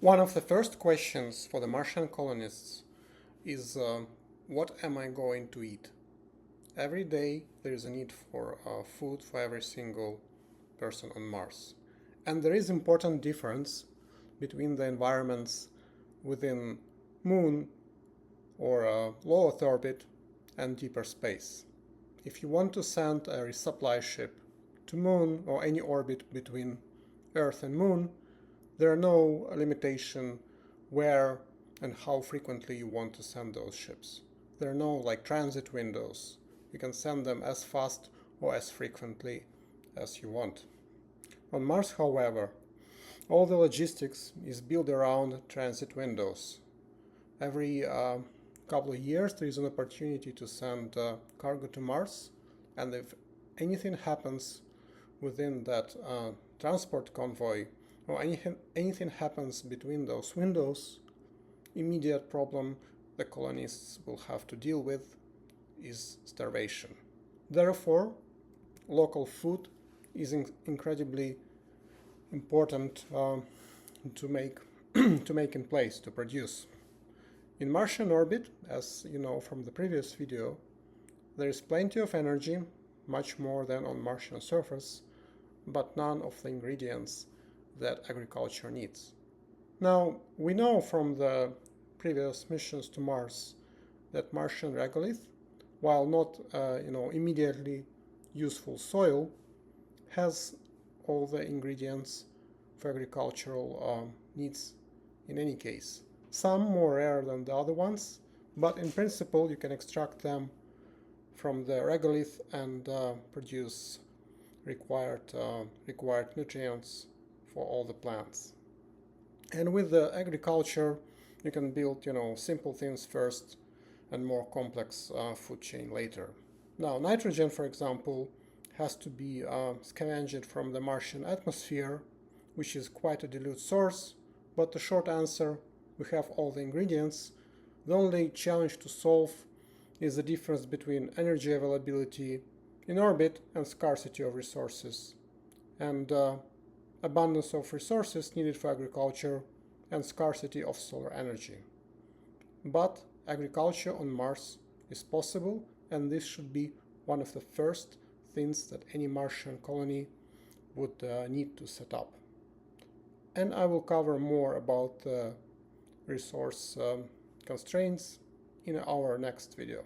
One of the first questions for the Martian colonists is what am I going to eat? Every day there is a need for food for every single person on Mars. And there is important difference between the environments within Moon or low Earth orbit and deeper space. If you want to send a resupply ship to Moon or any orbit between Earth and Moon, there are no limitation where and how frequently you want to send those ships. There are no like transit windows. You can send them as fast or as frequently as you want. On Mars, however, all the logistics is built around transit windows. Every couple of years there is an opportunity to send cargo to Mars, and if anything happens within that transport convoy or anything happens between those windows, immediate problem the colonists will have to deal with is starvation. Therefore, local food is incredibly important to make to make in place, to produce. In Martian orbit, as you know from the previous video, there is plenty of energy, much more than on Martian surface, but none of the ingredients that agriculture needs. Now, we know from the previous missions to Mars that Martian regolith, while not immediately useful soil, has all the ingredients for agricultural needs in any case. Some more rare than the other ones, but in principle you can extract them from the regolith and produce required nutrients for all the plants. And with the agriculture, you can build simple things first and more complex food chain later. Now, nitrogen, for example, has to be scavenged from the Martian atmosphere, which is quite a dilute source, but the short answer, we have all the ingredients. The only challenge to solve is the difference between energy availability in orbit and scarcity of resources, and abundance of resources needed for agriculture and scarcity of solar energy. But agriculture on Mars is possible, and this should be one of the first things that any Martian colony would need to set up. And I will cover more about resource constraints in our next video.